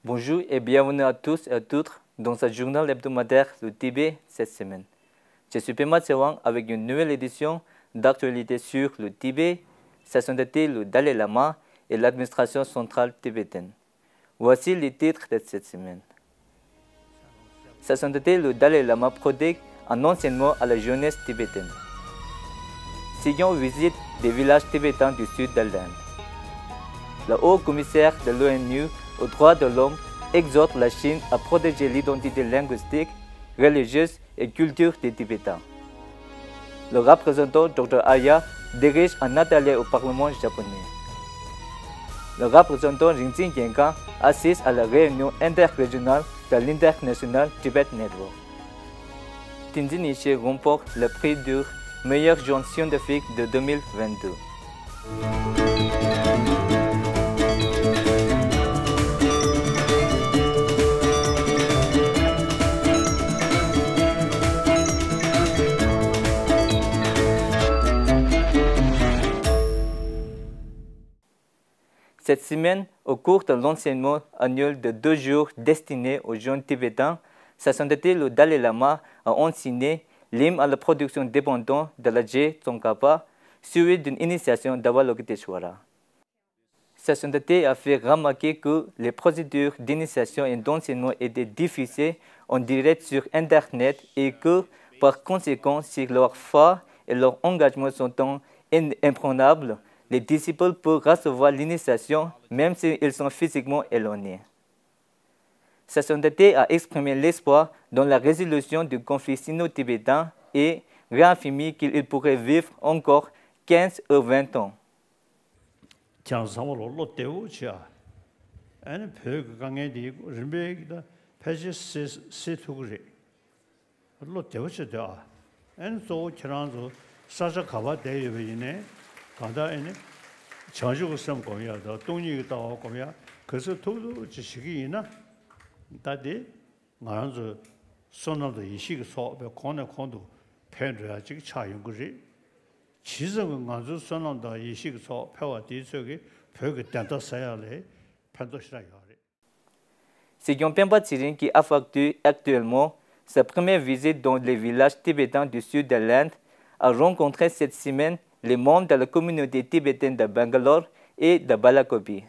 Bonjour et bienvenue à tous et à toutes dans ce journal hebdomadaire du Tibet cette semaine. Je suis Pema Tsewang avec une nouvelle édition d'actualité sur le Tibet, sa sainteté, le Dalai Lama et l'administration centrale tibétaine. Voici les titres de cette semaine. Sa sainteté, le Dalai Lama prodigue un enseignement à la jeunesse tibétaine. Sillon visite des villages tibétains du sud de l'Inde. Le haut commissaire de l'ONU aux droits de l'homme exhorte la Chine à protéger l'identité linguistique, religieuse et culturelle des Tibétains. Le représentant Dr. Aya dirige un atelier au Parlement japonais. Le représentant Rinzin Yenkan assiste à la réunion interrégionale de l'International Tibet Network. Tenzin Ishii remporte le prix du meilleur jeune scientifique de 2022. Cette semaine, au cours de l'enseignement annuel de 2 jours destiné aux jeunes Tibétains, Sa Sainteté le Dalai Lama a enseigné l'hymne à la production dépendante de la J. Tsongkhapa, suivi d'une initiation d'Avalokiteshvara. Sa Sainteté a fait remarquer que les procédures d'initiation et d'enseignement étaient diffusées en direct sur Internet et que, par conséquent, si leur foi et leur engagement sont imprenables, les disciples peuvent recevoir l'initiation même s'ils sont physiquement éloignés. Sa Sainteté a exprimé l'espoir dans la résolution du conflit sino-tibétain et réaffirmé qu'il pourrait vivre encore 15 ou 20 ans. 간다에네 전주고 섬 거야도 동리도 거야 그래서 도도 지식이나 다디 말아서 손으로 이식 소배 코네 콘도 팬들아지 차용 거지 지성은 가서 손으로 이식 소 표와 뒤쪽에 벽에 댄다 써야래 판도시라 요래. Segyong Pempa Tsering qui effectue actuellement sa première visite dans les villages tibétains du sud de l'Inde a rencontré cette semaine les membres de la communauté tibétaine de Bangalore et de Balakopi.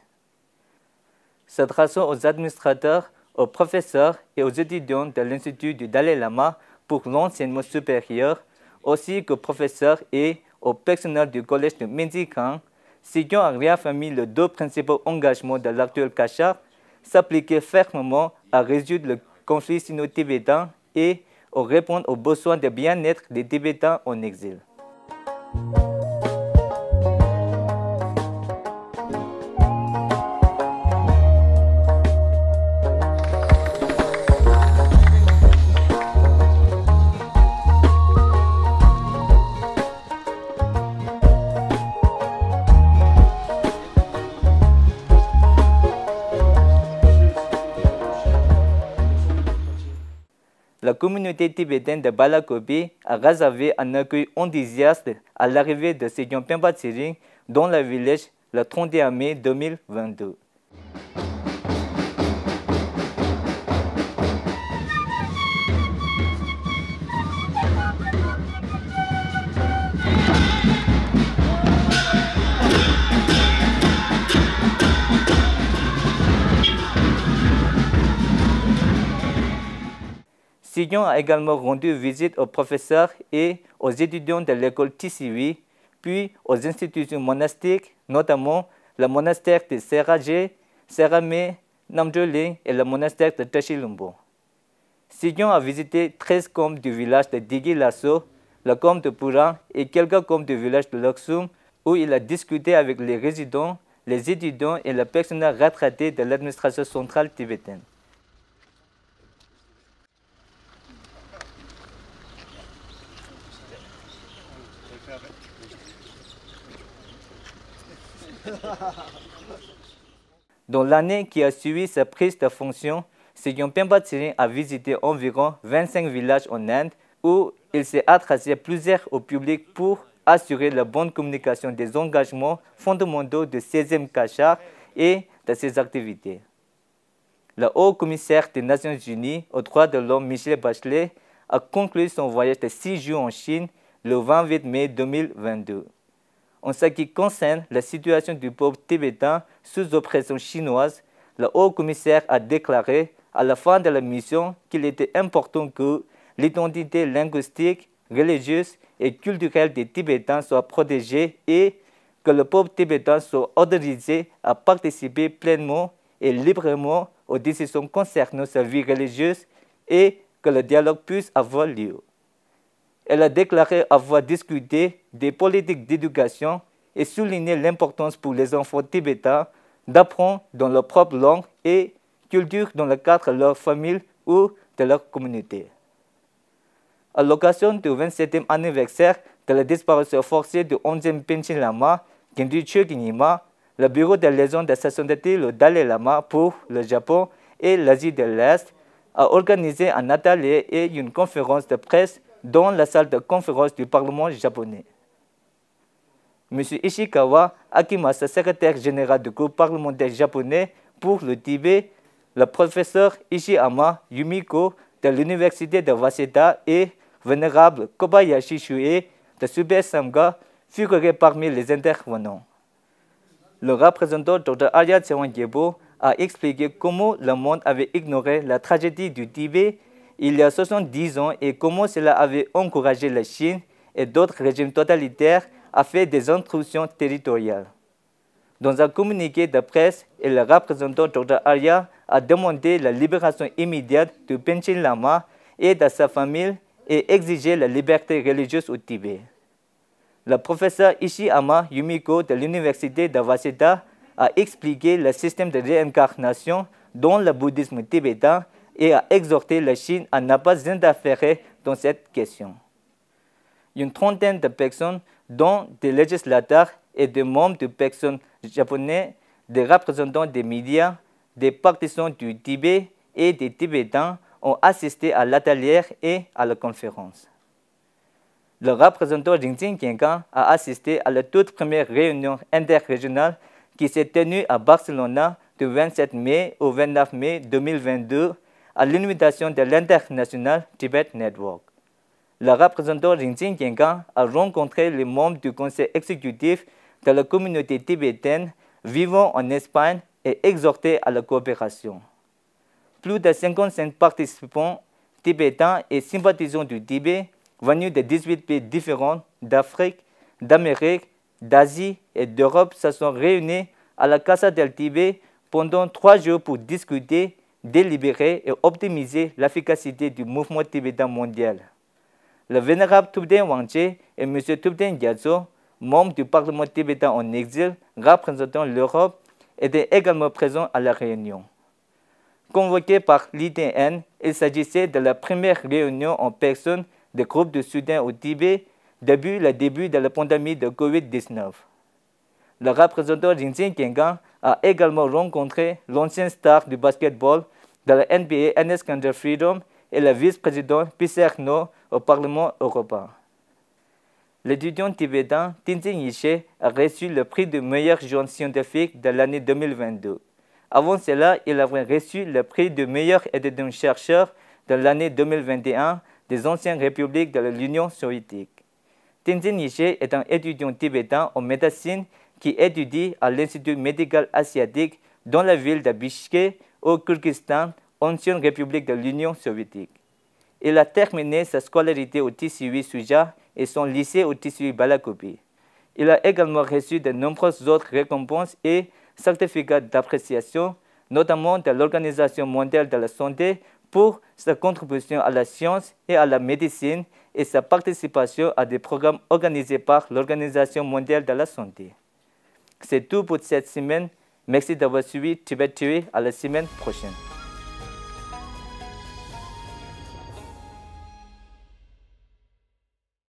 S'adressant aux administrateurs, aux professeurs et aux étudiants de l'Institut du Dalai Lama pour l'enseignement supérieur, ainsi qu'aux professeurs et au personnel du collège de Menzikan, Segyong a réaffirmé les 2 principaux engagements de l'actuel Kashar, s'appliquer fermement à résoudre le conflit sino-tibétain et à répondre aux besoins de bien-être des Tibétains en exil. La communauté tibétaine de Balakopi a réservé un accueil enthousiaste à l'arrivée de Segyong Pempa Tsering dans le village le 31 mai 2022. Segyong a également rendu visite aux professeurs et aux étudiants de l'école Tisiwi, puis aux institutions monastiques, notamment le monastère de Serajé, Serame, Namjoling et le monastère de Tashilumbo. Segyong a visité 13 combes du village de Digi-Lasso, le combe de Purang et quelques combes du village de Loksum, où il a discuté avec les résidents, les étudiants et le personnel retraité de l'administration centrale tibétaine. Dans l'année qui a suivi sa prise de fonction, Segyong Pempa Tsering a visité environ 25 villages en Inde où il s'est adressé plusieurs au public pour assurer la bonne communication des engagements fondamentaux du 16e Kashar et de ses activités. le haut-commissaire des Nations Unies aux droits de l'homme Michelle Bachelet a conclu son voyage de 6 jours en Chine le 28 mai 2022. En ce qui concerne la situation du peuple tibétain sous oppression chinoise, le haut-commissaire a déclaré à la fin de la mission qu'il était important que l'identité linguistique, religieuse et culturelle des Tibétains soit protégée et que le peuple tibétain soit autorisé à participer pleinement et librement aux décisions concernant sa vie religieuse et que le dialogue puisse avoir lieu. Elle a déclaré avoir discuté des politiques d'éducation et souligné l'importance pour les enfants tibétains d'apprendre dans leur propre langue et culture dans le cadre de leur famille ou de leur communauté. À l'occasion du 27e anniversaire de la disparition forcée du 11e Panchen Lama, Genri Chogyinma, le bureau de liaison de sa sainteté le Dalai Lama pour le Japon et l'Asie de l'Est a organisé un atelier et une conférence de presse dans la salle de conférence du Parlement japonais. M. Ishikawa Akimasa, secrétaire général du groupe parlementaire japonais pour le Tibet, le professeur Ishiyama Yumiko de l'université de Waseda et vénérable Kobayashi Shue de Subei Samga figuraient parmi les intervenants. Le représentant Dr. Arya Tsewang-Gyebo a expliqué comment le monde avait ignoré la tragédie du Tibet il y a 70 ans et comment cela avait encouragé la Chine et d'autres régimes totalitaires à faire des intrusions territoriales. Dans un communiqué de presse, le représentant Dr. Arya a demandé la libération immédiate du Panchen Lama et de sa famille et exigé la liberté religieuse au Tibet. Le professeur Ishiyama Yumiko de l'université de Waseda a expliqué le système de réincarnation dans le bouddhisme tibétain et a exhorté la Chine à ne pas interférer dans cette question. Une trentaine de personnes, dont des législateurs et des membres de personnes japonais, des représentants des médias, des partisans du Tibet et des Tibétains, ont assisté à l'atelier et à la conférence. Le représentant Rinzin Kengan a assisté à la toute première réunion interrégionale qui s'est tenue à Barcelone du 27 mai au 29 mai 2022 à l'invitation de l'International Tibet Network. Le représentant Rinzin Kengan a rencontré les membres du conseil exécutif de la communauté tibétaine vivant en Espagne et exhorté à la coopération. Plus de 55 participants tibétains et sympathisants du Tibet venus de 18 pays différents d'Afrique, d'Amérique, d'Asie et d'Europe se sont réunis à la Casa del Tibet pendant 3 jours pour discuter, délibérer et optimiser l'efficacité du mouvement tibétain mondial. Le vénérable Thubten Wangche et M. Thubten Gyatso, membres du Parlement tibétain en exil représentant l'Europe, étaient également présents à la réunion. Convoqué par l'ITN, il s'agissait de la première réunion en personne des groupes de soutien au Tibet depuis le début de la pandémie de Covid-19. Le représentant Rinzin Kengan a également rencontré l'ancien star du basketball de la NBA Enes Kanter Freedom et le vice-président Piserno au Parlement européen. L'étudiant tibétain Tenzin Yishe a reçu le prix du meilleur jeune scientifique de l'année 2022. Avant cela, il avait reçu le prix du meilleur étudiant-chercheur de l'année 2021 des anciennes républiques de l'Union soviétique. Tenzin Yishe est un étudiant tibétain en médecine qui étudie à l'Institut médical asiatique dans la ville de Bishkek, au Kyrgyzstan, ancienne république de l'Union soviétique. Il a terminé sa scolarité au TCU Suja et son lycée au TCU Balakopi. Il a également reçu de nombreuses autres récompenses et certificats d'appréciation, notamment de l'Organisation mondiale de la santé pour sa contribution à la science et à la médecine et sa participation à des programmes organisés par l'Organisation mondiale de la santé. C'est tout pour cette semaine. Merci d'avoir suivi Tibet TV. À la semaine prochaine.